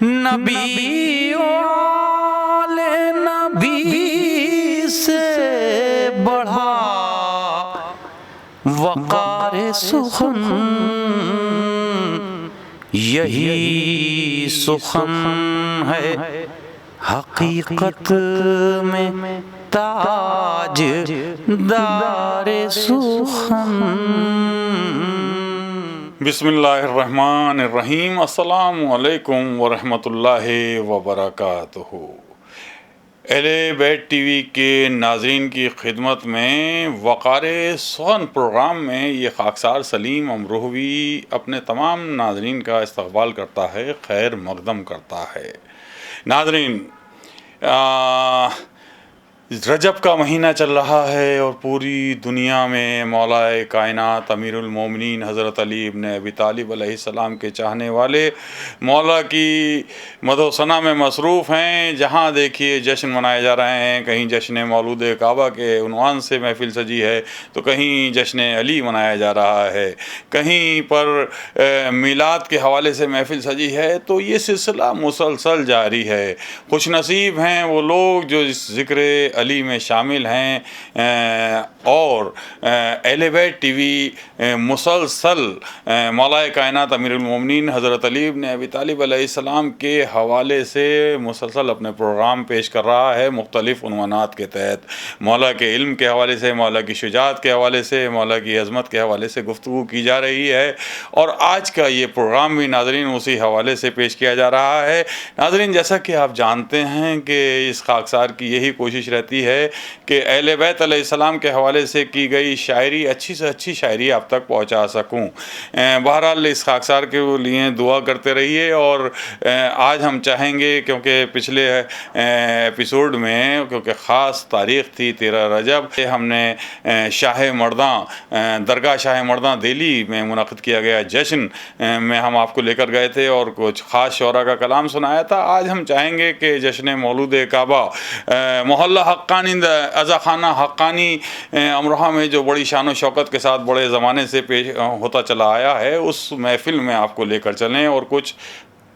نبی والے نبی سے بڑھا وقار سخن، یہی سخن ہے حقیقت میں تاج دار سخن۔ بسم اللہ الرحمن الرحیم۔ السلام علیکم ورحمۃ اللہ وبرکاتہ۔ اہل بیت ٹی وی کے ناظرین کی خدمت میں وقار سخن پروگرام میں یہ خاکسار سلیم امروہوی اپنے تمام ناظرین کا استقبال کرتا ہے، خیر مقدم کرتا ہے۔ ناظرین، رجب کا مہینہ چل رہا ہے اور پوری دنیا میں مولا کائنات امیر المومنین حضرت علی ابن ابی طالب علیہ السلام کے چاہنے والے مولا کی مدح و ثنا میں مصروف ہیں۔ جہاں دیکھیے جشن منائے جا رہے ہیں، کہیں جشن مولود کعبہ کے عنوان سے محفل سجی ہے تو کہیں جشن علی منایا جا رہا ہے، کہیں پر میلاد کے حوالے سے محفل سجی ہے۔ تو یہ سلسلہ مسلسل جاری ہے۔ خوش نصیب ہیں وہ لوگ جو اس ذکر علی میں شامل ہیں اور اہل بیت ٹی وی مسلسل مولا کائنات امیر المومنین حضرت علی ابن ابی طالب علیہ السلام کے حوالے سے مسلسل اپنے پروگرام پیش کر رہا ہے، مختلف عنوانات کے تحت مولا کے علم کے حوالے سے، مولا کی شجاعت کے حوالے سے، مولا کی عظمت کے حوالے سے گفتگو کی جا رہی ہے، اور آج کا یہ پروگرام بھی ناظرین اسی حوالے سے پیش کیا جا رہا ہے۔ ناظرین، جیسا کہ آپ جانتے ہیں کہ اس خاکسار کی یہی کوشش رہتی ہے کہ اہل بیت علیہ السلام کے حوالے سے کی گئی شاعری اچھی سے اچھی شاعری آپ تک پہنچا سکوں۔ بہرحال اس خاکسار کے لیے دعا کرتے رہیے، اور آج ہم چاہیں گے کیونکہ پچھلے ایپیسوڈ میں کیونکہ خاص تاریخ تھی 13 رجب، ہم نے شاہ مرداں درگاہ شاہ مرداں دہلی میں منعقد کیا گیا جشن میں ہم آپ کو لے کر گئے تھے اور کچھ خاص شعراء کا کلام سنایا تھا۔ آج ہم چاہیں گے کہ جشن مولود کعبہ محلہ حقانی عزا خانہ حقانی امروہہ میں جو بڑی شان و شوکت کے ساتھ بڑے زمانے سے پیش ہوتا چلا آیا ہے، اس محفل میں آپ کو لے کر چلیں اور کچھ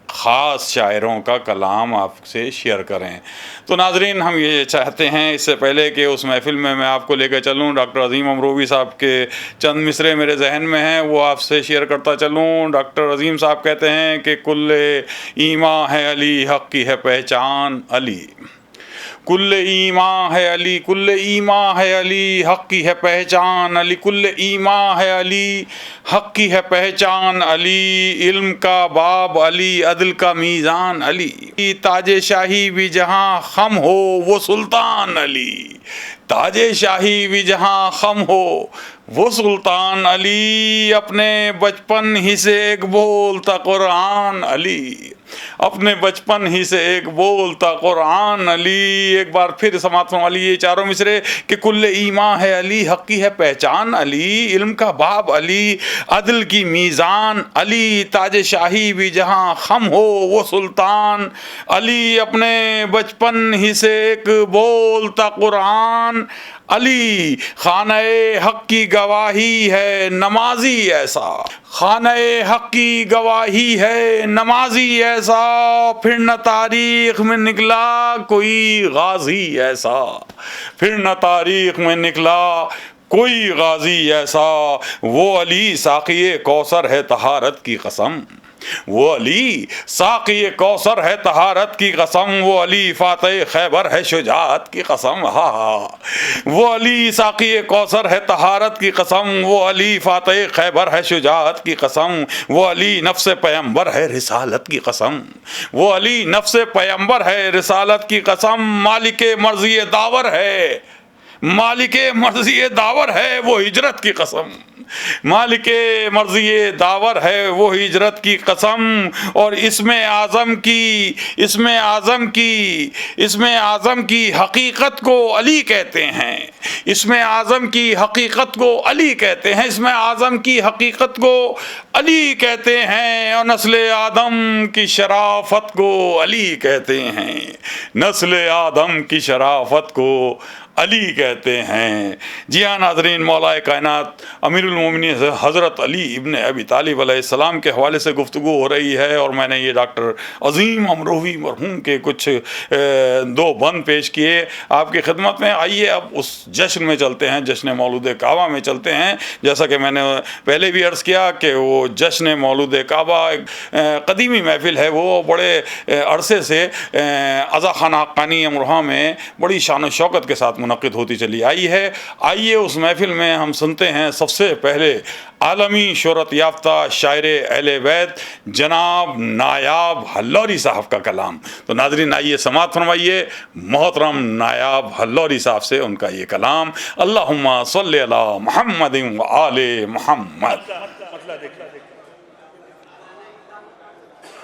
خاص شاعروں کا کلام آپ سے شیئر کریں۔ تو ناظرین، ہم یہ چاہتے ہیں اس سے پہلے کہ اس محفل میں آپ کو لے کر چلوں، ڈاکٹر عظیم امروہوی صاحب کے چند مصرے میرے ذہن میں ہیں، وہ آپ سے شیئر کرتا چلوں۔ ڈاکٹر عظیم صاحب کہتے ہیں کہ کل ایمان ہے علی، حق کی ہے پہچان علی۔ کل ایمان ہے علی، کل ایمان ہے علی، حق کی ہے پہچان علی۔ کل ایمان ہے علی، حق کی ہے پہچان علی۔ علم کا باب علی، عدل کا میزان علی۔ تاج شاہی بھی جہاں خم ہو وہ سلطان علی۔ تاج شاہی بھی جہاں خم ہو وہ سلطان علی۔ اپنے بچپن ہی سے ایک بولتا قرآن علی۔ اپنے بچپن ہی سے ایک بولتا قرآن علی۔ ایک بار پھر سماعت فرما لیے چاروں مصرے کہ کل ایمان ہے علی، حق کی ہے پہچان علی۔ علم کا باب علی، عدل کی میزان علی۔ تاج شاہی بھی جہاں خم ہو وہ سلطان علی۔ اپنے بچپن ہی سے ایک بولتا قرآن علی۔ خانہ حق کی گواہی ہے نمازی ایسا، خانہ حق کی گواہی ہے نمازی ایسا۔ پھر نہ تاریخ میں نکلا کوئی غازی ایسا، پھر نہ تاریخ میں نکلا کوئی غازی ایسا۔ وہ علی ساقی کوثر ہے طہارت کی قسم، وہ علی ساقی کوثر ہے طہارت کی قسم۔ وہ علی فاتح خیبر ہے شجاعت کی قسم، وہ علی ساقی کوثر ہے طہارت کی قسم۔ وہ علی فاتح خیبر ہے شجاعت کی قسم۔ وہ علی نفس پیمبر ہے رسالت کی قسم، وہ علی نفس پیمبر ہے رسالت کی قسم۔ مالک مرضی داور ہے، مالک مرضی داور ہے وہ ہجرت کی قسم، مالک مرضی داور ہے وہ ہجرت کی قسم۔ اور اسم اعظم کی حقیقت کو علی کہتے ہیں، اسم اعظم کی حقیقت کو علی کہتے ہیں، اسم اعظم کی حقیقت کو علی کہتے ہیں، اور نسل آدم کی شرافت کو علی کہتے ہیں، نسل آدم کی شرافت کو علی کہتے ہیں۔ جی ہاں ناظرین، مولا کائنات امیر المومنین حضرت علی ابن ابی طالب علیہ السلام کے حوالے سے گفتگو ہو رہی ہے، اور میں نے یہ ڈاکٹر عظیم امروہوی مرحوم کے کچھ دو بند پیش کیے آپ کی خدمت میں۔ آئیے اب اس جشن میں چلتے ہیں، جشن مولود کعبہ میں چلتے ہیں۔ جیسا کہ میں نے پہلے بھی عرض کیا کہ وہ جشن مولود کعبہ ایک قدیمی محفل ہے، وہ بڑے عرصے سے عزا خانہ حقانی امروہہ میں بڑی شان و شوکت کے ساتھ منعقد ہوتی چلی آئی ہے۔ آئیے اس محفل میں ہم سنتے ہیں سب سے پہلے عالمی شہرت یافتہ شاعر اہل بیت جناب نایاب حلوری صاحب کا کلام۔ تو ناظرین آئیے سماعت فرمائیے محترم نایاب حلوری صاحب سے ان کا یہ کلام۔ اللہم صلی علی محمد و آل محمد۔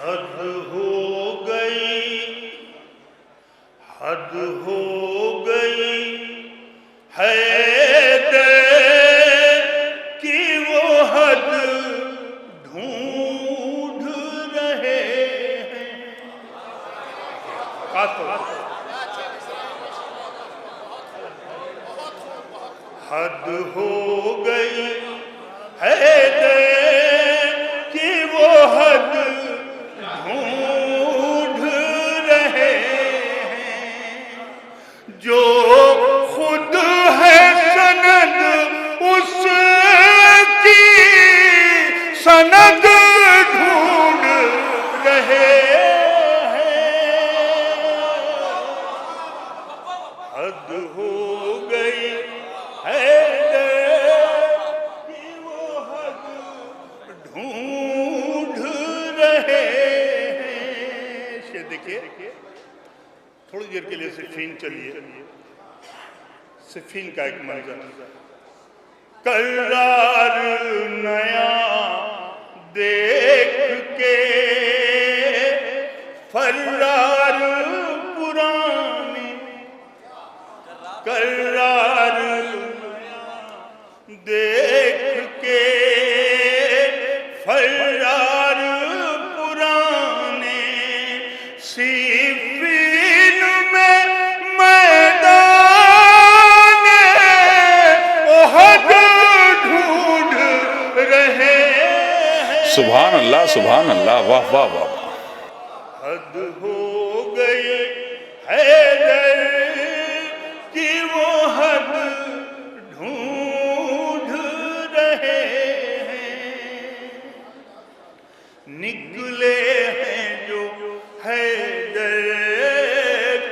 حد ہو گئی، حد ہو گئی حیدر کی وہ حد ڈھونڈ رہے ہیں۔ حد ہو گئی حیدر کی وہ حد ڈھونڈ رہے ہیں، جو خود ہے سند اس کی سند ڈھونڈ رہے ہیں۔ حد ہو گئی حیدر کی وہ حد ڈھونڈ رہے ہیں۔ یہ دیکھیے تھوڑی دیر کے لیے صفین چلیے، صفین کا ایک منظر، کرار نیا دیکھ کے فرار پرانے، کرار دیکھ کے فرار پرانے، صفین میں میدان احد ڈھونڈ رہے ہیں۔ سبحان اللہ، سبحان اللہ، واہ واہ واہ۔ حد ہو گئی حیدر کی وہ حد ڈھونڈ رہے ہیں، نکلے ہیں جو حیدر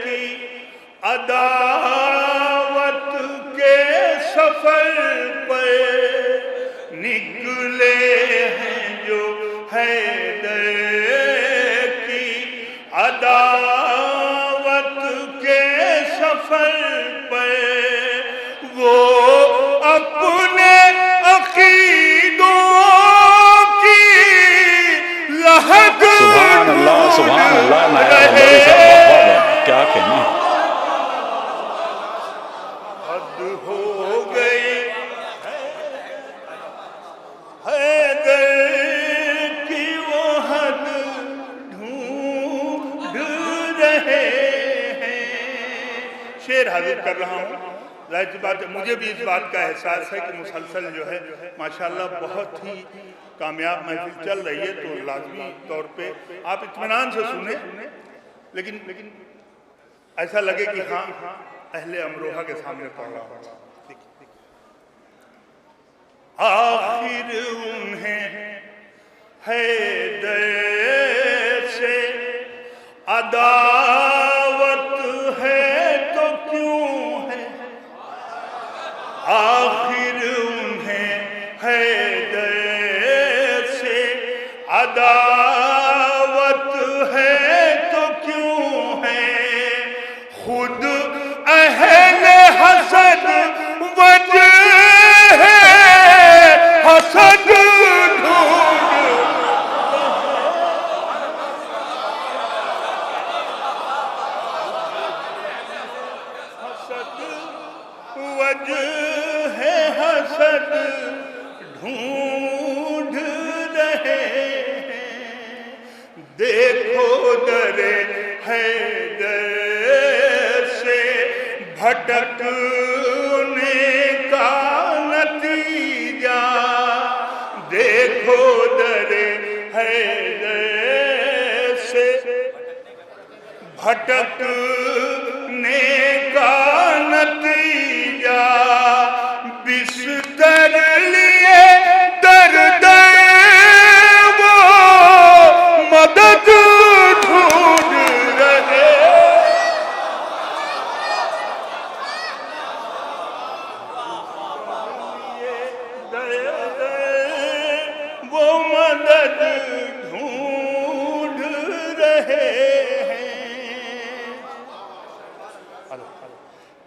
کی عداوت کے سفر پر، نکلے ہیں جو حیدر کی عداوت کے سفر پر، وہ اپنے عقیدوں کی لحد سبحان اللہ، سبحان اللہ، نایاب حلوری صاحب، واہ واہ واہ، کیا کہنا۔ حد ہو گئی حیدر کی وہ حد ڈھونڈ رہے ہیں۔ شعر حاضر کر رہا ہوں، ظاہر سی بات ہے مجھے بھی اس بات کا احساس ہے کہ مسلسل جو ہے ماشاءاللہ بہت ہی کامیاب محفل چل رہی ہے، تو لازمی طور پہ آپ اطمینان سے سنیں، لیکن ایسا لگے کہ ہاں اہل امروہہ کے سامنے پڑھ رہا ہوں۔ آخر انہیں حیدر سے عداوت ہے تو کیوں ہے، آخر انہیں حیدر سے عداوت ہے تو کیوں ہے، خود اہل حسد وجہ ہے حسد ڈھونڈ، حسد وجہ ہے حسد ڈھونڈ رہے بھٹکنے کا نتیجہ دیکھو در حیدر سے، بھٹکنے کا نتیجہ بستر لیے در در وہ مدد ڈھونڈ رہے، وہ مدد ڈھونڈ رہے ہیں۔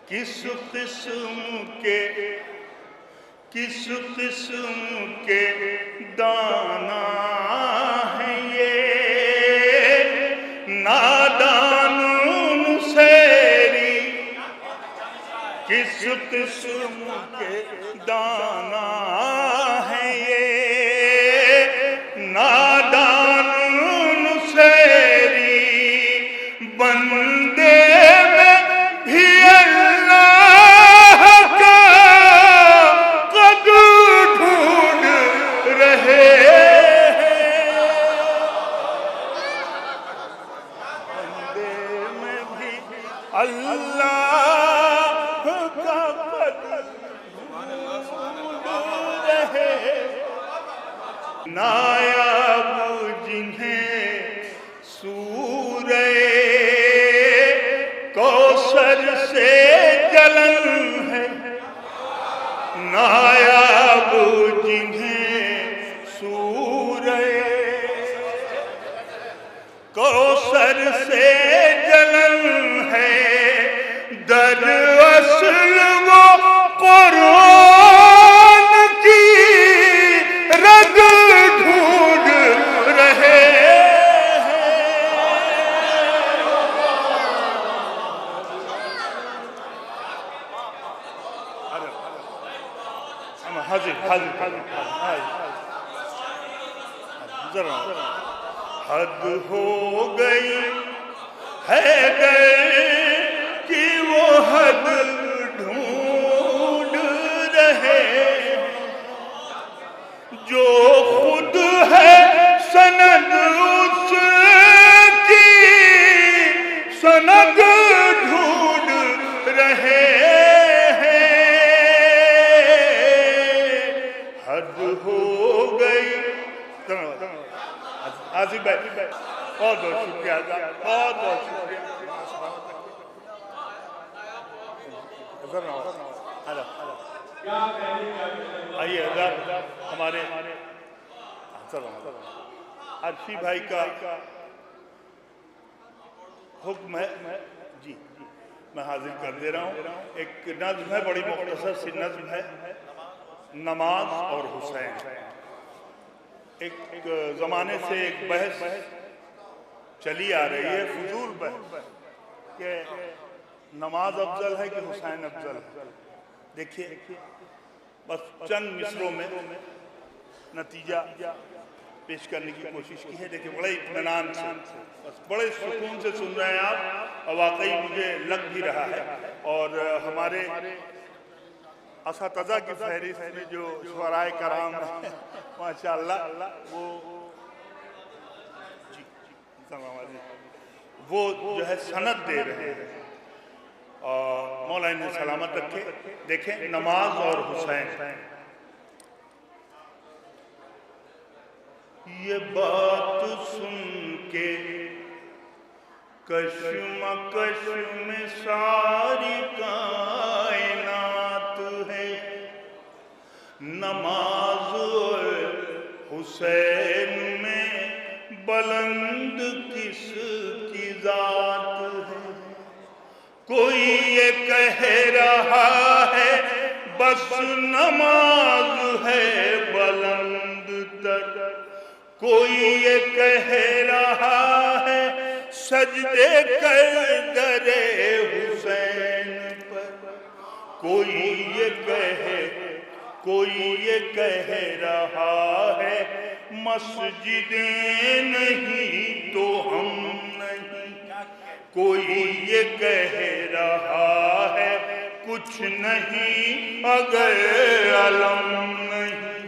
کس قسم کے دانا ہیں یہ نادان نصیری، کس قسم کے دانا ہیں یہ نادان نصیری، بندے میں بھی اللہ کا قد ڈھونڈ رہے ہیں، بندے میں بھی اللہ کا قد ڈھونڈ رہے ہیں۔ نایاب جنہیں سورہ کوثر سے جلن ہے، نایاب جنہیں سورہ کوثر سے جلن ہے، در اصل وہ قرآن کی رگ ڈھونڈ رہے ہیں۔ حد ہو گئی ہے کہ وہ حد ڈھونڈ رہے ہیں، جو خود ہے سند اس کی سند ڈھونڈ رہے ہیں۔ حد ہو گئی۔ آصف بھائی بہت بہت شکریہ، بہت بہت شکریہ۔ آئیے حضرات، ہمارے عرفی بھائی کا حکم ہے، جی میں حاضر کر دے رہا ہوں۔ ایک نظم ہے، بڑی مختصر سی نظم ہے، نماز اور حسین۔ ایک زمانے سے ایک بحث چلی آ رہی ہے، فضول بحث، کہ نماز افضل ہے کہ حسین افضل ہے۔ دیکھیے بس چند مصروں میں نتیجہ پیش کرنے کی کوشش کی ہے۔ دیکھیے بڑے اطمینان سے، بس بڑے سکون سے سن رہے ہیں آپ، اور واقعی مجھے لگ بھی رہا ہے۔ اور ہمارے اساتذہ کی فہرست میں جو شعراء کرام ہیں ماشاءاللہ، وہ جو ہے سند دے رہے ہیں، اور مولا انہیں سلامت رکھے۔ دیکھیں نماز اور حسین، یہ بات سن کے کشمکش میں ساری کائنات ہے، نماز اور حسین میں بلند کس کی ذات ہے۔ کوئی یہ کہہ رہا ہے بس نماز ہے بلند تر، کوئی یہ کہہ رہا ہے سجدے کر در حسین پر، کوئی یہ کہہ رہا ہے مسجدیں نہیں تو ہم نہیں، کوئی یہ کہہ رہا ہے کچھ نہیں اگر علم نہیں.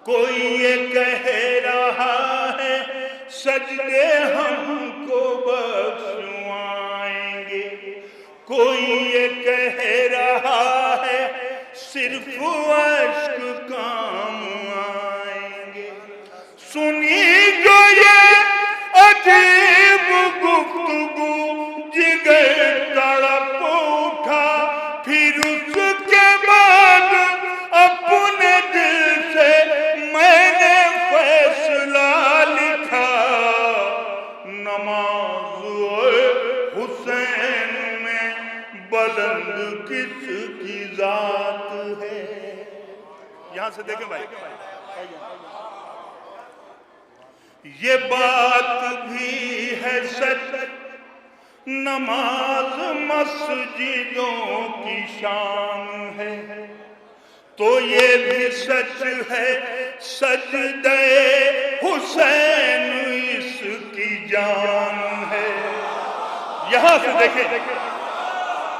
کوئی یہ کہہ رہا ہے سجدے ہم کو بخشوائیں گے. کوئی یہ کہہ رہا ہے صرف اشک کام آئیں گے. سنی جو یہ عجیب گفتگو جگر تڑپ اٹھا. پھر اس کے بعد اپنے دل سے میں نے فیصلہ لکھا. نماز حسین میں بلند کس کی ذات ہے. یہاں سے دیکھیں بھائی, یہ بات بھی ہے سچ نماز مسجدوں کی شان ہے. تو یہ بھی سچ ہے سجدہ حسین اس کی جان ہے. یہاں سے دیکھیں,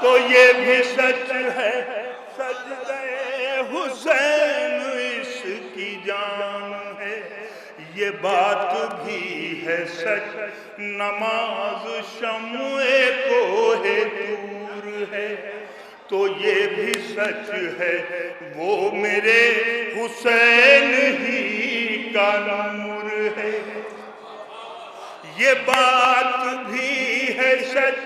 تو یہ بھی سچ ہے سجدہ حسین اس کی جان ہے. یہ بات بھی ہے سچ نماز شمع کوہ طور ہے. تو یہ بھی سچ ہے وہ میرے حسین ہی کا نور ہے. یہ بات بھی ہے سچ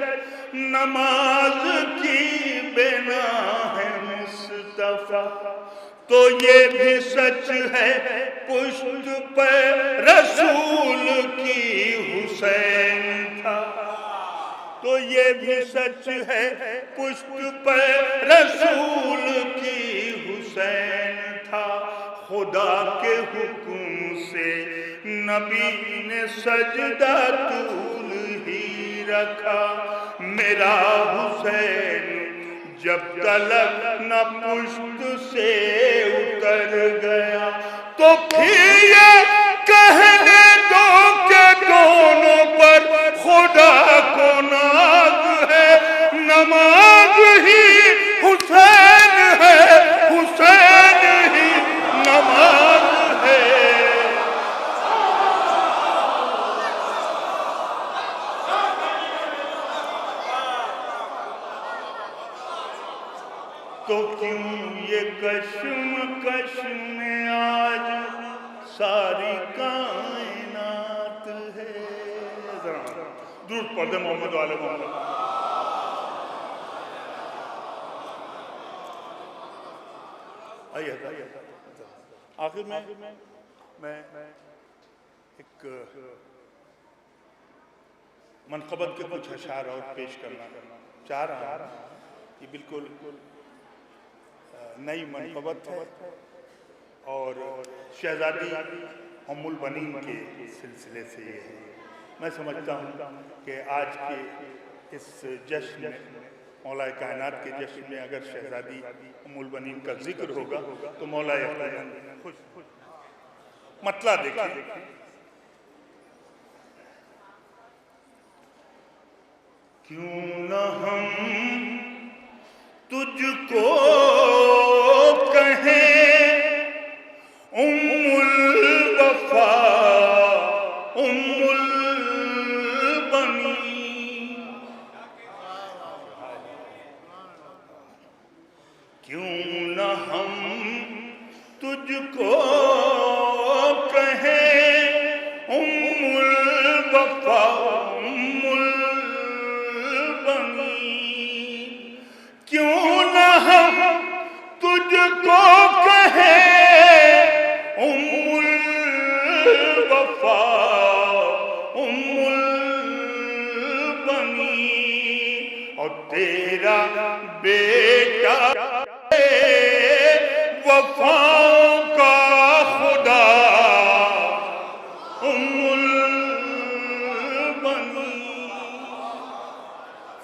نماز کی بنا ہے مصطفیٰ. تو یہ بھی سچ ہے پشت پر رسول کی حسین تھا. تو یہ بھی سچ ہے پشت پر رسول کی حسین تھا. خدا کے حکم سے نبی نے سجدہ طول ہی رکھا. میرا حسین جب تلک نہ پشت سے اتر گیا تو پھر یہ کہنے دو کہ دونوں پر خدا کو ناز ہے. نماز ہی حسین ہے, حسین ہی نماز ہے. تو کیوں یہ کشمکش میں آج ساری کائنات ہے. درود پڑھ دیں محمد والے محمد. آئیے آخر میں ایک منقبت کے کچھ اشعار اور پیش کرنا چاہ رہا ہوں. یہ بالکل نئی منقبت ہے اور شہزادی ام البنین کے سلسلے سے یہ ہے. میں سمجھتا ہوں کہ آج کے اس جشن میں, مولا کائنات کے جشن میں اگر شہزادی ام البنین کا ذکر ہوگا تو مولا خوش. مطلع دیکھیں, کیوں نہ ہم تجھ کو کہیں ام الوفا ام البنین. کیوں نہ ہم تجھ کو کہیں ام الوفا ام البنین. کیوں نہ ہم تجھ کو کہیں ام الوفا ام البنین. اور تیرا بیٹا وفاؤں کا خدا ام البنین.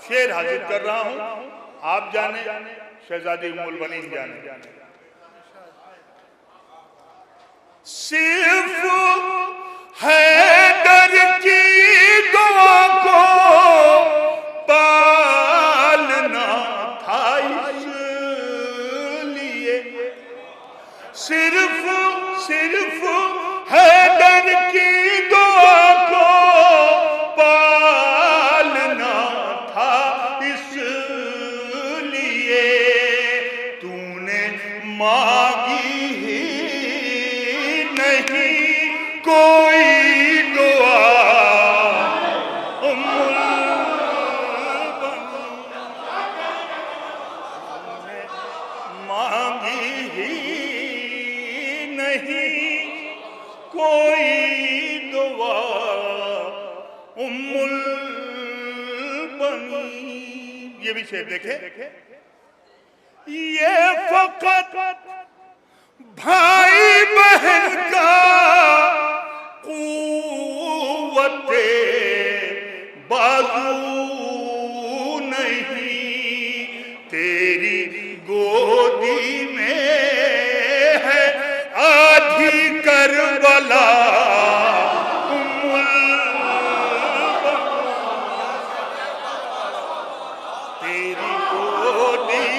شعر حاضر کر رہا ہوں, آپ جانے شہزادی ام البنین جانے. صرف حیدر کی دعا کو پالنا تھا البنین. یہ بھی شعر دیکھیں. یہ فقط بھائی بہن کا قوت بازو نہیں، تیری گودی میں ہے آدھی کربلا. تیری گودی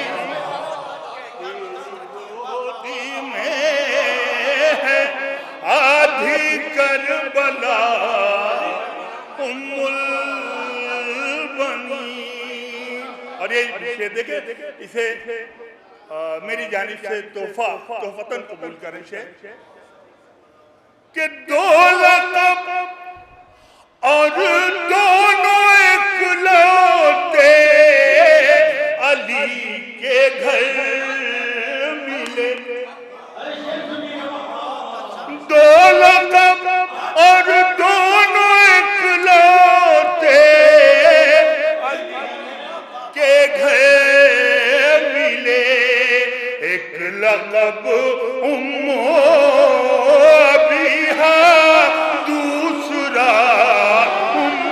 میں ہے آدھی کربلا ام البنین. اور یہ شعر دیکھیں، اسے میری جانب سے تحفتاً قبول کریں. شعر کہ دو لقب اور دونوں اکلوتے علی کے گھر ملے. دو لقب اور دونوں اکلوتے علی کے گھر ملے. ایک لقب ام ابیہا، دوسرا ام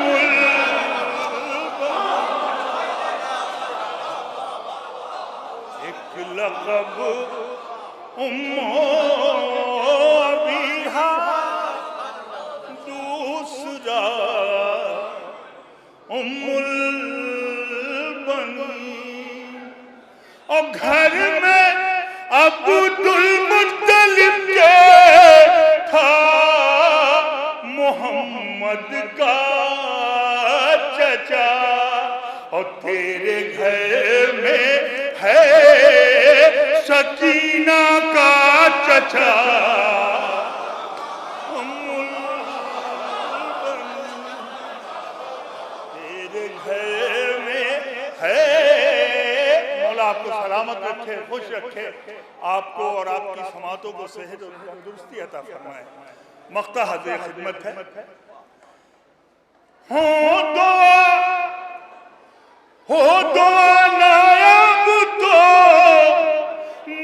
ایک لقب ام ابیہا، دوسرا ام البنین. اور گھر میں عبد المطلب کے تھا محمد کا چچا، اور تیرے گھر میں ہے سکینہ کا چچا. تیرے گھر میں ہے. مولا آپ کو سلامت رکھے، خوش رکھے، آپ کو اور آپ کی سماعتوں کو صحت و تندرستی عطا فرمائے. مقطع حاضر خدمت ہے. ہو دعا نایاب تو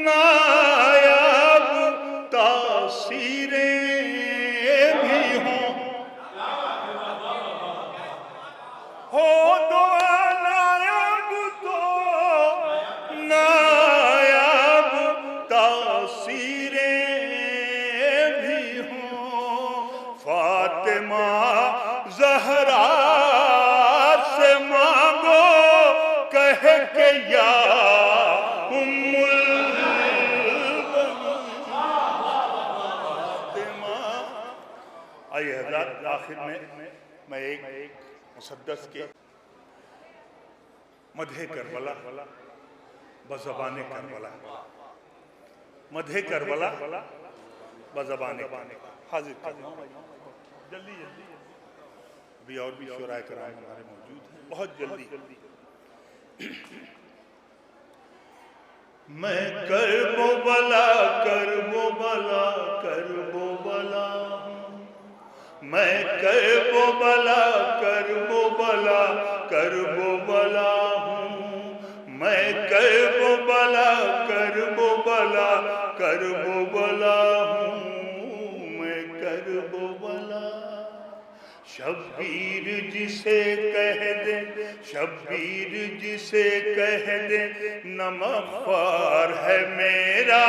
نایاب تاثیریں بھی ہوں. ہو دعا نایاب تو نایاب تاثیریں بھی ہوں. فاطمہ زہرا سے مانگو کہہ کے یا ام البنین. آئیے حضرات، آخر میں ایک مسدس کے مدح کربلا بزبان کربلا، مدح کربلا بزبان حاضر کرنا. جلدی ابھی اور بھی شعراء کرام ہمارے موجود ہیں، بہت جلدی. میں کرب و بلا کرب و بلا کرب و بلا ہوں. میں کرب و بلا کرب و بلا کرب و بلا ہوں. میں کرب و بلا کرب و بلا کرب و بلا ہوں. میں کرب و بلا. شبیر جسے کہہ دے، شبیر جسے کہہ دے نمک خوار ہے میرا،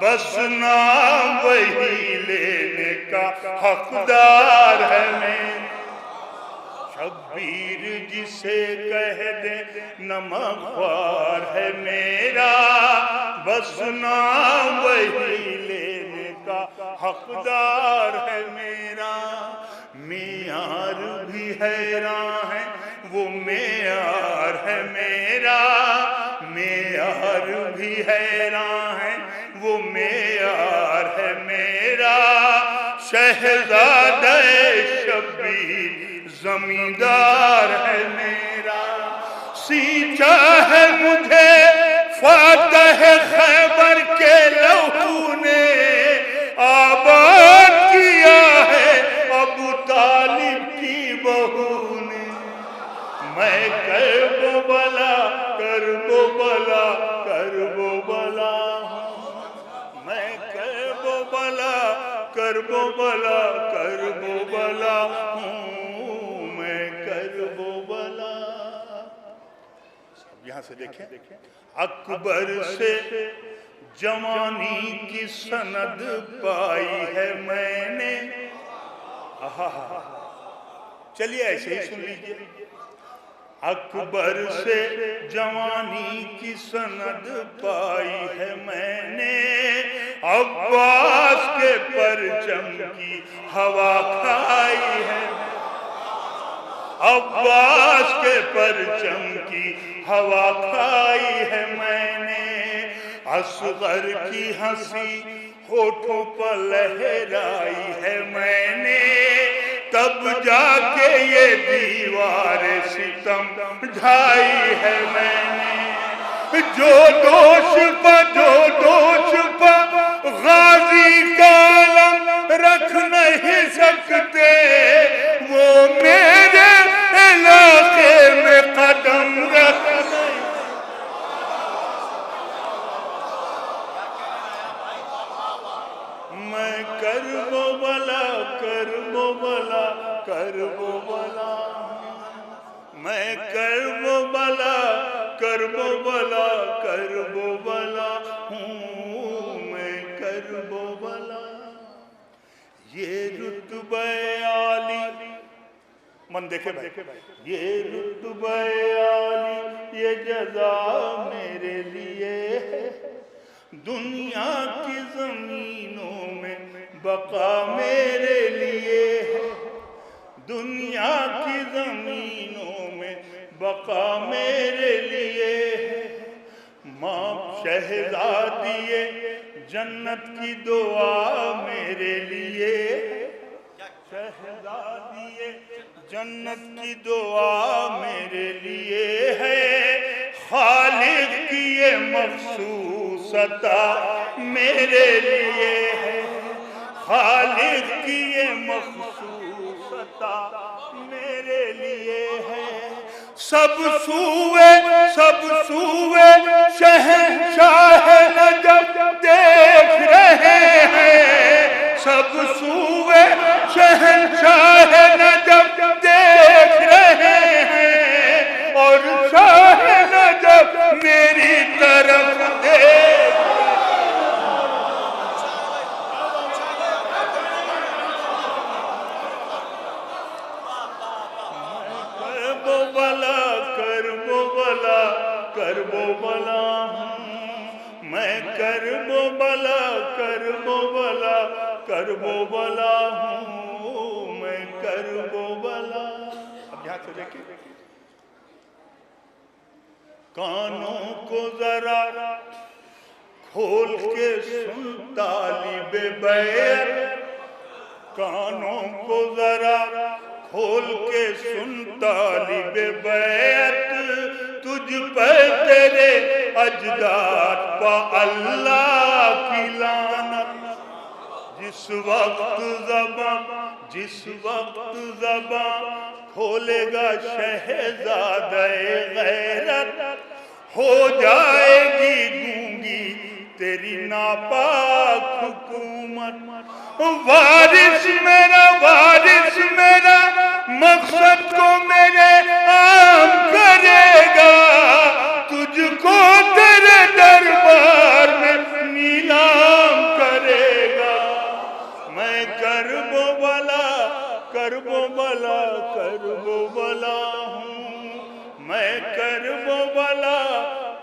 بس نام وہی لینے کا حقدار ہے میرا. شبیر جسے کہہ دے نمک خوار ہے میرا، بس نام وہی لینے کا حقدار ہے میرا. معیار بھی حیران ہے وہ معیار ہے میرا، معیار بھی حیران ہے وہ معیار ہے میرا. شہزادہ شبیر زمیندار ہے میرا. سینچا ہے مجھے فاتح خیبر کے لہو نے، آباد کیا ہے ابو طالب کی بہو میں کرب و بلا کرب و بلا کرب و بلا ہوں میں کرب و بلا کرب و بلا کرب و بلا ہوں میں کرب و بلا یہاں سے دیکھیں اکبر سے جوانی کی سند پائی ہے میں نے چلیے ایسے ہی سن لیجئے اکبر سے جوانی کی سند پائی ہے میں نے عباس کے پرچم کی ہوا کھائی ہے عباس کے پرچم کی ہوا کھائی ہے میں نے اصغر کی ہنسی ہونٹوں پر لہرائی ہے میں نے تب جا کے یہ دیوار ستم ڈھائی ہے میں نے جو دوش پا غازی کا علم رکھ نہیں سکتے وہ میرے علاقے میں قدم رکھ نہیں میں کرب و بلا کرب و بلا کرب و بلا میں کرب و بلا کرب و بلا کرب و بلا ہوں میں کرب و بلا یہ رتبہ عالی من دیکھے بھائی یہ رتبہ عالی یہ جزا میرے لیے ہے دنیا کی زمینوں میں بقا میرے لیے ہے دنیا کی زمینوں میں بقا میرے لیے ہے ماں شہزادی جنت کی دعا میرے لیے شہزادی جنت کی دعا میرے لیے ہے خالق کی یہ مخصوص عطا میرے لیے ہے خالق کی یہ مخصوص عطا میرے لیے ہے سب سوئے شہنشاہ نجف دیکھ رہے ہیں سب سوئے شہنشاہ نجف دیکھ رہے ہیں اور شاہ نجف میری طرف دیکھ کرب و بلا کرب و بلا کرب و بلا ہوں میں کرب و بلا کرب و بلا کرب و بلا ہوں میں کرب و بلا اب یہاں سے دیکھیں کانوں کو ذرا کھول کے سن طالب بیعت کانوں کو ذرا کھول کے سن طالب بیعت تجھ پر تیرے اجداد پا اللہ کی لعنت جس وقت زبان کھولے گا شہزادہ غیرت ہو جائے گی گونگی تیری ناپاک حکومت وارث میرا مقصد کو میرے عام کرے گا تجھ کو تیرے دربار میں نیلام کرے گا میں کرب و بلا کرب و بلا کرب و بلا ہوں میں کرب و بلا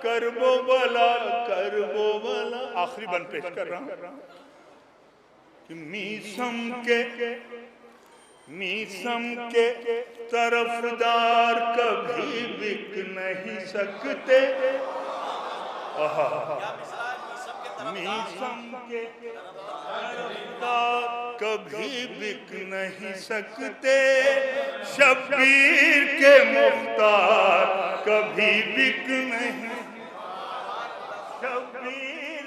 کرب و بلا کرب و بلا آخری بند پیش کر رہا ہوں کہ میسم کے طرفدار کبھی بک نہیں سکتے میسم کے طرفدار کبھی بک نہیں سکتے شبیر کے مختار کبھی بک نہیں شبیر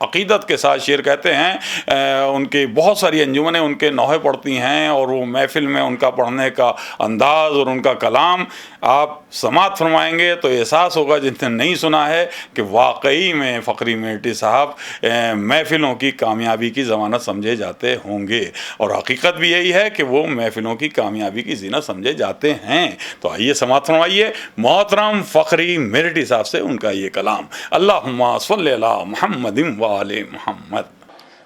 عقیدت کے ساتھ شعر کہتے ہیں. ان کی بہت ساری انجمنیں ان کے نوحے پڑھتی ہیں اور وہ محفل میں ان کا پڑھنے کا انداز اور ان کا کلام آپ سماعت فرمائیں گے تو احساس ہوگا جن نے نہیں سنا ہے کہ واقعی میں فقری ملٹری صاحب محفلوں کی کامیابی کی ضمانت سمجھے جاتے ہوں گے. اور حقیقت بھی یہی ہے کہ وہ محفلوں کی کامیابی کی زینت سمجھے جاتے ہیں. تو آئیے سماعت فرمائیے محترم فقری ملٹری صاحب سے ان کا یہ کلام. اللہم صلی علی محمد و آل محمد.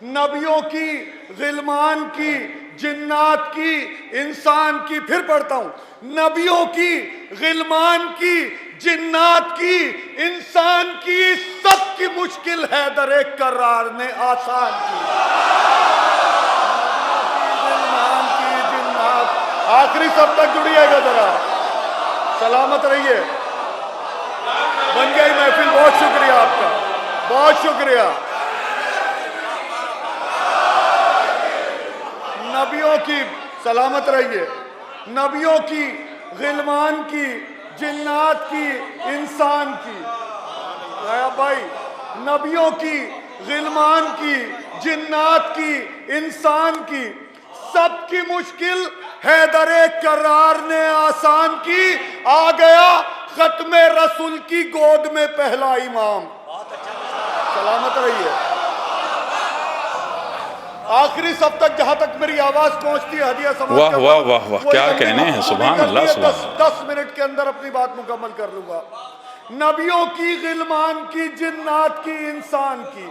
نبیوں کی، غلمان کی، جنات کی، انسان کی، پھر پڑھتا ہوں، نبیوں کی، غلمان کی، جنات کی، انسان کی، سب کی مشکل حیدر کرار نے آسان کی. غلمان کی، جنات، آخری سب تک جڑیے گا ذرا. سلامت رہیے. بن گئی محفل. بہت شکریہ آپ کا، بہت شکریہ. نبیوں کی، سلامت رہیے، نبیوں کی، غلمان کی، جنات کی، انسان کی. بھائی، نبیوں کی، غلمان کی، جنات کی، انسان کی، سب کی مشکل حیدر کرار نے آسان کی. آ گیا ختم رسول کی گود میں پہلا امام. سلامت رہیے. آخری سب تک جہاں تک میری آواز پہنچتی ہے ہدیہ سماعت واہ کرتا واہ ہوں. واہ واہ، کیا کہنے ہیں. سبحان اللہ، سبحان اللہ. 10 منٹ کے اندر اپنی بات مکمل کر لوں گا. نبیوں کی، غلمان کی، جنات کی، انسان کی،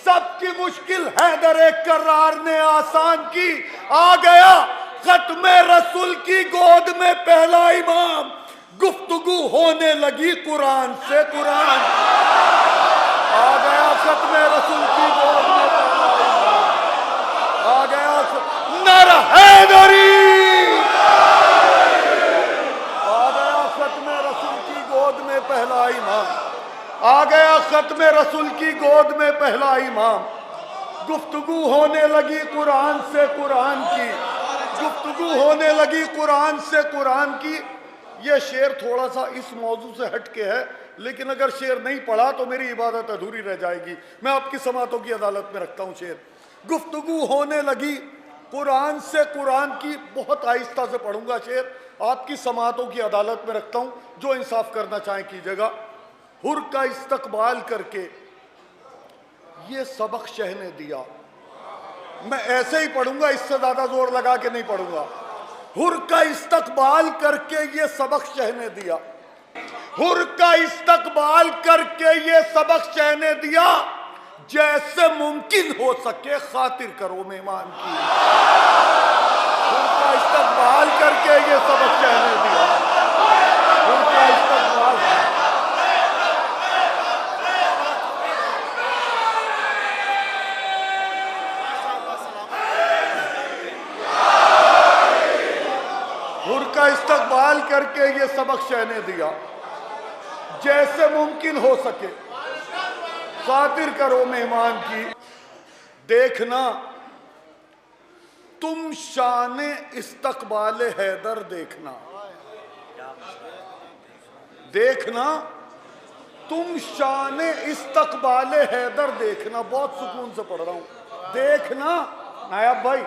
سب کی مشکل حیدر کرار نے آسان کی. آ گیا ختم رسول کی گود میں پہلا امام. گفتگو ہونے لگی قرآن سے قرآن. آ گیا ختم رسول کی گود میں پہلا امام. آ گیا نعرہ حیدری. آ گیا ختم رسول کی گود میں پہلا امام. آ گیا ختم رسول کی گود میں پہلا امام. گفتگو ہونے لگی قرآن سے قرآن کی. گفتگو ہونے لگی قرآن سے قرآن کی. یہ شعر تھوڑا سا اس موضوع سے ہٹ کے ہے، لیکن اگر شعر نہیں پڑھا تو میری عبادت ادھوری رہ جائے گی. میں آپ کی سماعتوں کی عدالت میں رکھتا ہوں شعر. گفتگو ہونے لگی قرآن سے قرآن کی. بہت آہستہ سے پڑھوں گا شعر، آپ کی سماعتوں کی عدالت میں رکھتا ہوں. جو انصاف کرنا چاہیں کیجیے گا. حر کا استقبال کر کے یہ سبق شہ نے دیا. میں ایسے ہی پڑھوں گا، اس سے زیادہ زور لگا کے نہیں پڑھوں گا. حر کا استقبال کر کے یہ سبق شہ نے دیا. حر کا استقبال کر کے یہ سبق شہ نے دیا. جیسے ممکن ہو سکے خاطر کرو مہمان کی. حر کا استقبال کر کے یہ سبق شہ نے دیا. حر کا استقبال. حر کا استقبال کر کے یہ سبق شہ نے دیا. جیسے ممکن ہو سکے خاطر کرو مہمان کی. دیکھنا تم شان استقبال حیدر دیکھنا. دیکھنا تم شان استقبال حیدر دیکھنا. بہت سکون سے پڑھ رہا ہوں. دیکھنا نایاب بھائی،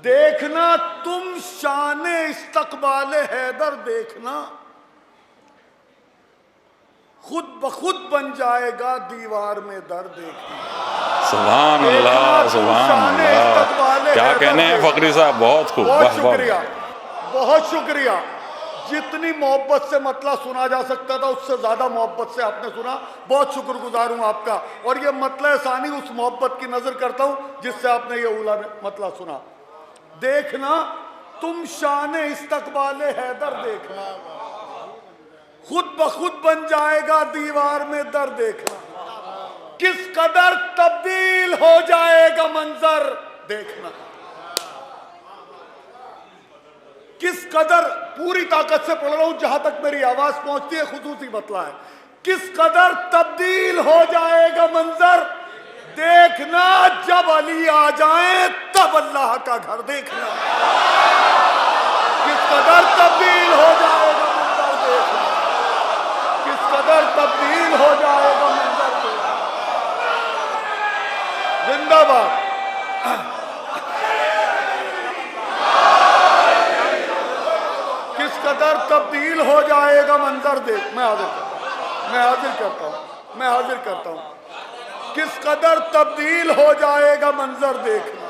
دیکھنا تم شان استقبال حیدر دیکھنا. خود بخود بن جائے گا دیوار میں در دیکھنا. سبحان اللہ، سبحان اللہ. کیا کہنے ہیں فقری صاحب. بہت خوب. بہت شکریہ، بہت شکریہ. جتنی محبت سے مطلع سنا جا سکتا تھا اس سے زیادہ محبت سے آپ نے سنا. بہت شکر گزار ہوں آپ کا. اور یہ مطلع ثانی اس محبت کی نظر کرتا ہوں جس سے آپ نے یہ اولا مطلع سنا. دیکھنا تم شان استقبال حیدر دیکھنا. خود بخود بن جائے گا دیوار میں در دیکھنا. کس قدر تبدیل ہو جائے گا منظر دیکھنا. کس قدر، پوری طاقت سے پڑھ رہا ہوں جہاں تک میری آواز پہنچتی ہے، خصوصی مطلع ہے. کس قدر تبدیل ہو جائے گا منظر دیکھنا. جب علی آ جائیں تب اللہ کا گھر دیکھنا. کس قدر تبدیل ہو جائے گا منظر دیکھنا. کس قدر تبدیل ہو جائے گا منظر دیکھنا. زندہ باد. کس قدر تبدیل ہو جائے گا منظر دیکھ. میں حاضر کرتا ہوں. کس قدر تبدیل ہو جائے گا منظر دیکھنا.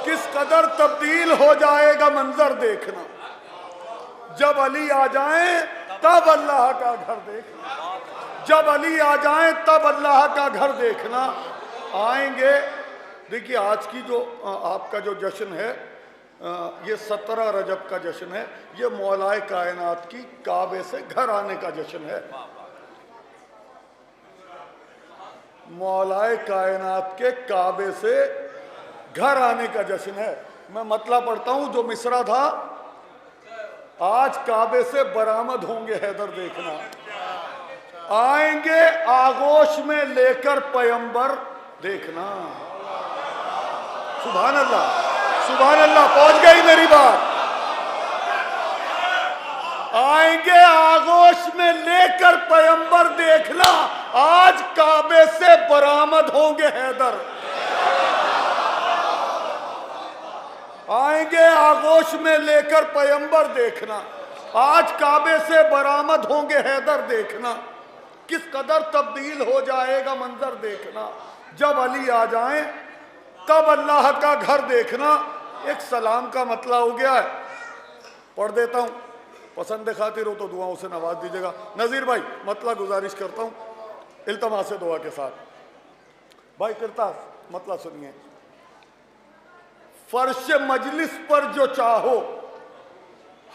کس قدر تبدیل ہو جائے گا منظر دیکھنا. جب علی آ جائیں تب اللہ کا گھر دیکھنا. جب علی آ جائیں تب اللہ کا گھر دیکھنا. آئیں گے. دیکھیے آج کی جو آپ کا جو جشن ہے یہ 17 رجب کا جشن ہے. یہ مولا کائنات کی کعبے سے گھر آنے کا جشن ہے. مولا کائنات کے کعبے سے گھر آنے کا جشن ہے. میں مطلع پڑھتا ہوں جو مصرع تھا. آج کعبے سے برآمد ہوں گے حیدر دیکھنا. آئیں گے آغوش میں لے کر پیمبر دیکھنا. سبحان اللہ سبحان اللہ. پہنچ گئی میری بات. آئیں گے آغوش میں لے کر پیمبر دیکھنا. آج کعبے سے برآمد ہوں گے حیدر. آئیں گے آغوش میں لے کر پیمبر دیکھنا. آج کعبے سے برآمد ہوں گے حیدر دیکھنا. کس قدر تبدیل ہو جائے گا منظر دیکھنا. جب علی آ جائیں تب اللہ کا گھر دیکھنا. ایک سلام کا مطلع ہو گیا ہے. پڑھ دیتا ہوں. پسند خاطر ہو تو دعاؤں سے نواز دیجیے گا. نذیر بھائی مطلع گزارش کرتا ہوں التماس دعا کے ساتھ. بھائی کرتاس مطلع سنیے. فرش مجلس پر جو چاہو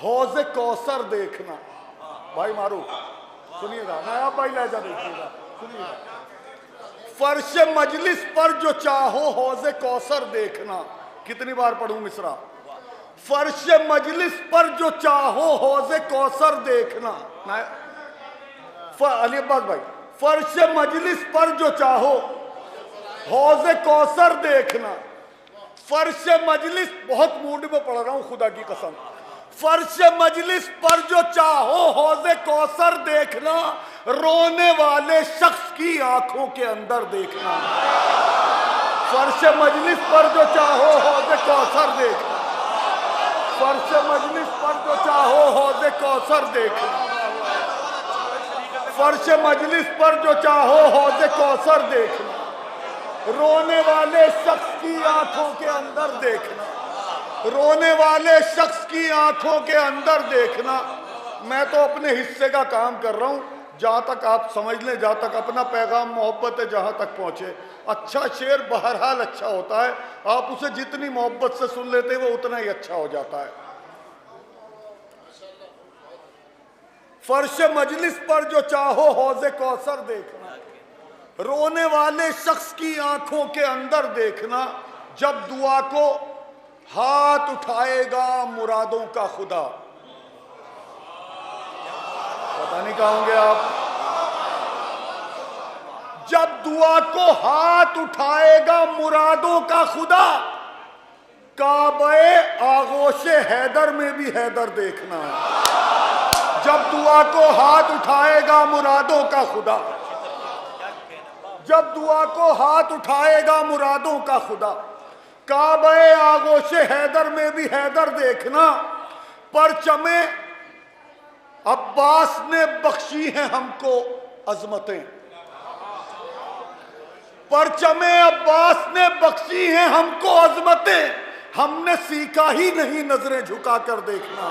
حوض کوثر دیکھنا. بھائی معروف سنیے گا. میں آپ بھائی لہجہ دیکھیے گا. سنیے گا. فرش مجلس پر جو چاہو حوض کوثر دیکھنا. کتنی بار پڑھوں مصرع. فرش مجلس پر جو چاہو حوض کوثر دیکھنا. علی عباس بھائی فرش مجلس پر جو چاہو حوض کوثر دیکھنا. فرش مجلس بہت موڈ میں پڑھ رہا ہوں خدا کی قسم. فرش مجلس پر جو چاہو حوض کوثر دیکھنا. رونے والے شخص کی آنکھوں کے اندر دیکھنا. فرش مجلس پر جو چاہو حوض کوثر دیکھنا. فرش مجلس پر جو چاہو حوض کوثر دیکھنا. فرش مجلس پر جو چاہو حوض کوثر دیکھنا. رونے والے شخص کی آنکھوں کے اندر دیکھنا. رونے والے شخص کی آنکھوں کے اندر دیکھنا. میں تو اپنے حصے کا کام کر رہا ہوں. جہاں تک آپ سمجھ لیں جہاں تک اپنا پیغام محبت ہے جہاں تک پہنچے. اچھا شعر بہرحال اچھا ہوتا ہے. آپ اسے جتنی محبت سے سن لیتے وہ اتنا ہی اچھا ہو جاتا ہے. فرش مجلس پر جو چاہو حوض کوثر دیکھنا. رونے والے شخص کی آنکھوں کے اندر دیکھنا. جب دعا کو ہاتھ اٹھائے گا مرادوں کا خدا. پتہ نہیں کہاں ہوں گے آپ. جب دعا کو ہاتھ اٹھائے گا مرادوں کا خدا. کعبہ آغوش حیدر میں بھی حیدر دیکھنا ہے. جب دعا کو ہاتھ اٹھائے گا مرادوں کا خدا. جب دعا کو ہاتھ اٹھائے گا مرادوں کا خدا. کعبہ آغوش حیدر میں بھی حیدر دیکھنا. پرچم عباس نے بخشی ہیں ہم کو عظمتیں. پرچم عباس نے بخشی ہیں ہم کو عظمتیں. ہم نے سیکھا ہی نہیں نظریں جھکا کر دیکھنا.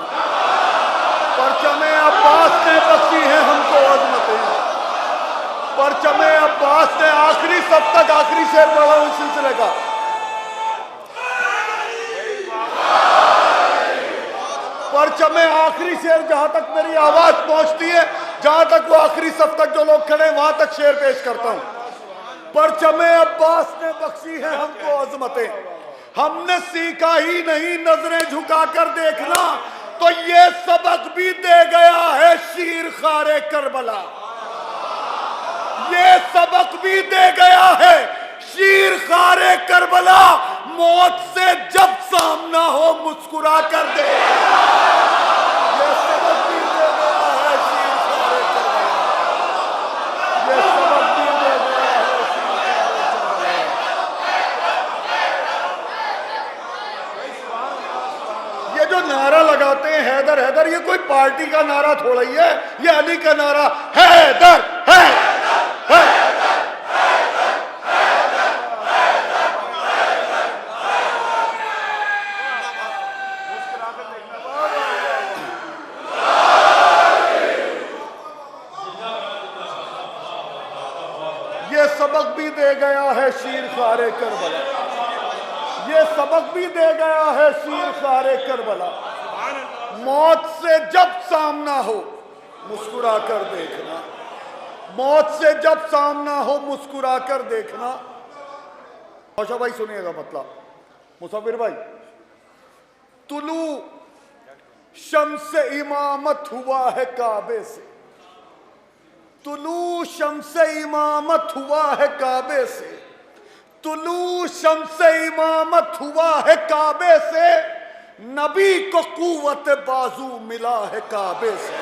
پرچم عباس نے بخشی ہیں ہم کو عظمتیں. پرچم عباس نے آخری سب تک آخری شعر پڑھا ہوں سلسلے کا. پرچم آخری شعر جہاں تک میری آواز پہنچتی ہے جہاں تک وہ آخری صف تک جو لوگ کھڑے ہیں وہاں تک شعر پیش کرتا ہوں. پرچم عباس نے بخشی ہے ہم کو عظمتیں. ہم نے سیکھا ہی نہیں نظریں جھکا کر دیکھنا. تو یہ سبق بھی دے گیا ہے شیر خار کربلا. یہ سبق بھی دے گیا ہے شیر خار کربلا. موت سے جب سامنا ہو مسکرا کر دے. یہ سبق بھی دے گیا ہے شیر خار کربلا. یہ سبق بھی دے گیا ہے شیر خار کربلا. حیدر حیدر یہ کوئی پارٹی کا نعرہ تھوڑا ہی ہے، یہ علی کا نعرہ حیدر یہ سبق بھی دے گیا ہے شیر خوار کربلا، یہ سبق بھی دے گیا ہے شیر خوار کربلا، موت سے جب سامنا ہو مسکرا کر دیکھنا، موت سے جب سامنا ہو مسکرا کر دیکھنا۔ موشا بھائی سنیے گا مطلب، مصور بھائی، طلوع شمس امامت ہوا ہے کعبے سے، طلوع شمس امامت ہوا ہے کعبے سے، طلوع شمس امامت ہوا ہے کعبے سے، نبی کو قوت بازو ملا ہے کعبے سے۔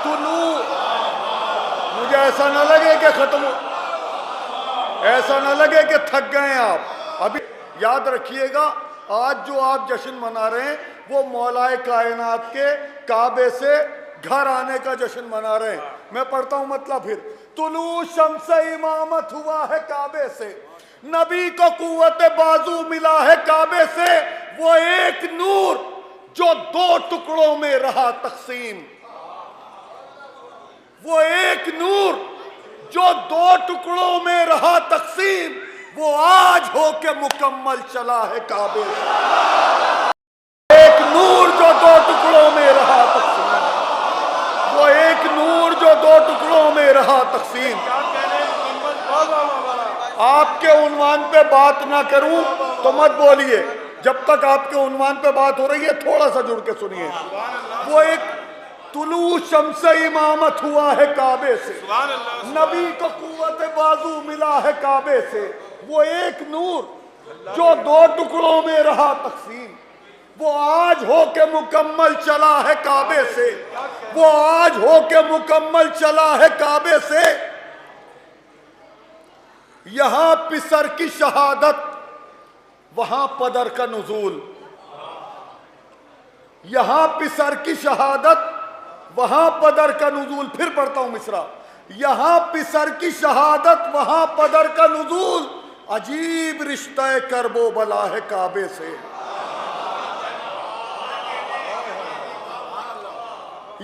طلوع، مجھے ایسا نہ لگے کہ ختم ہو، ایسا نہ لگے کہ تھک گئے آپ، ابھی یاد رکھیے گا آج جو آپ جشن منا رہے ہیں وہ مولا کائنات کے کعبے سے گھر آنے کا جشن منا رہے ہیں۔ میں پڑھتا ہوں مطلب پھر، طلوع شمس امامت ہوا ہے کعبے سے، نبی کو قوت بازو ملا ہے کعبے سے، وہ ایک نور جو دو ٹکڑوں میں رہا تقسیم، وہ ایک نور جو دو ٹکڑوں میں رہا تقسیم، وہ آج ہو کے مکمل چلا ہے کعبے سے۔ ایک نور جو دو ٹکڑوں میں رہا تقسیم، وہ ایک نور جو دو ٹکڑوں میں رہا تقسیم۔ آپ کے عنوان پہ بات نہ کروں تو مت بولیے، جب تک آپ کے عنوان پہ بات ہو رہی ہے تھوڑا سا جڑ کے سنیے۔ وہ ایک طلوع شمس امامت ہوا ہے کعبے سے، نبی کو قوت بازو ملا ہے کعبے سے، وہ ایک نور جو دو ٹکڑوں میں رہا تقسیم، وہ آج ہو کے مکمل چلا ہے کعبے سے، وہ آج ہو کے مکمل چلا ہے کعبے سے۔ یہاں پسر کی شہادت وہاں پدر کا نزول، یہاں پسر کی شہادت وہاں پدر کا نزول۔ پھر پڑھتا ہوں مصرع، یہاں پسر کی شہادت وہاں پدر کا نزول، عجیب رشتہ کرب و بلا ہے کعبے سے۔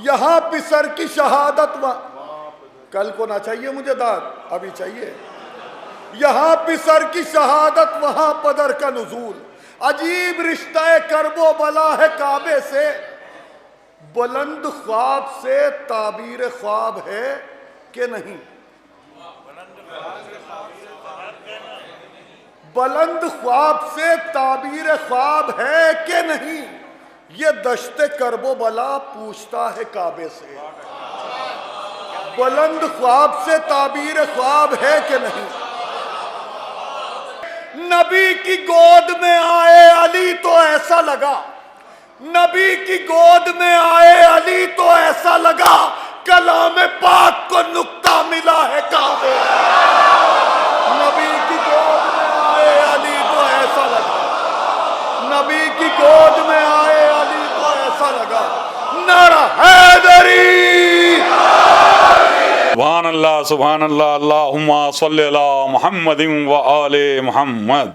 یہاں پسر کی شہادت کل کو نہ چاہیے مجھے داد، ابھی چاہیے۔ یہاں پسر کی شہادت وہاں پدر کا نزول، عجیب رشتہ کرب و بلا ہے کعبے سے۔ بلند خواب سے تعبیر خواب ہے کہ نہیں؟ بلند خواب سے تعبیر خواب ہے کہ نہیں؟ یہ دشت کرب و بلا پوچھتا ہے کعبے سے۔ بلند خواب سے تعبیر خواب ہے کہ نہیں؟ نبی کی گود میں آئے علی تو ایسا لگا، نبی کی گود میں آئے علی تو ایسا لگا، کلام پاک کو نکتہ ملا ہے کعبے۔ نبی کی گود میں آئے علی تو ایسا لگا، نبی کی گود میں آئے علی تو ایسا لگا، نعرہ حیدری۔ سبحان اللہ سبحان اللہ، اللہم صلی علی محمد و آل محمد۔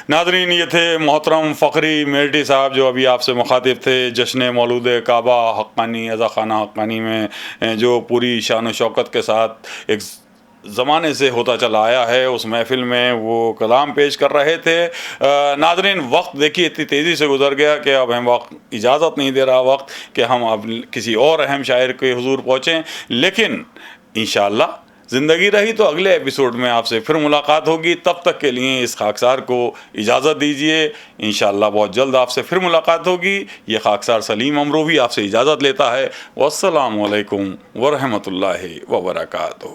ناظرین، یہ تھے محترم فقری میرٹی صاحب جو ابھی آپ سے مخاطب تھے جشن مولود کعبہ حقانی عزا خانہ حقانی میں، جو پوری شان و شوکت کے ساتھ ایک زمانے سے ہوتا چلا آیا ہے، اس محفل میں وہ کلام پیش کر رہے تھے۔ ناظرین، وقت دیکھیے اتنی تیزی سے گزر گیا کہ اب ہم وقت اجازت نہیں دے رہا وقت کہ ہم اب کسی اور اہم شاعر کے حضور پہنچیں، لیکن انشاءاللہ زندگی رہی تو اگلے ایپیسوڈ میں آپ سے پھر ملاقات ہوگی۔ تب تک کے لیے اس خاکسار کو اجازت دیجیے، انشاءاللہ بہت جلد آپ سے پھر ملاقات ہوگی۔ یہ خاکسار سلیم امروی آپ سے اجازت لیتا ہے۔ والسلام علیکم ورحمۃ اللہ وبرکاتہ۔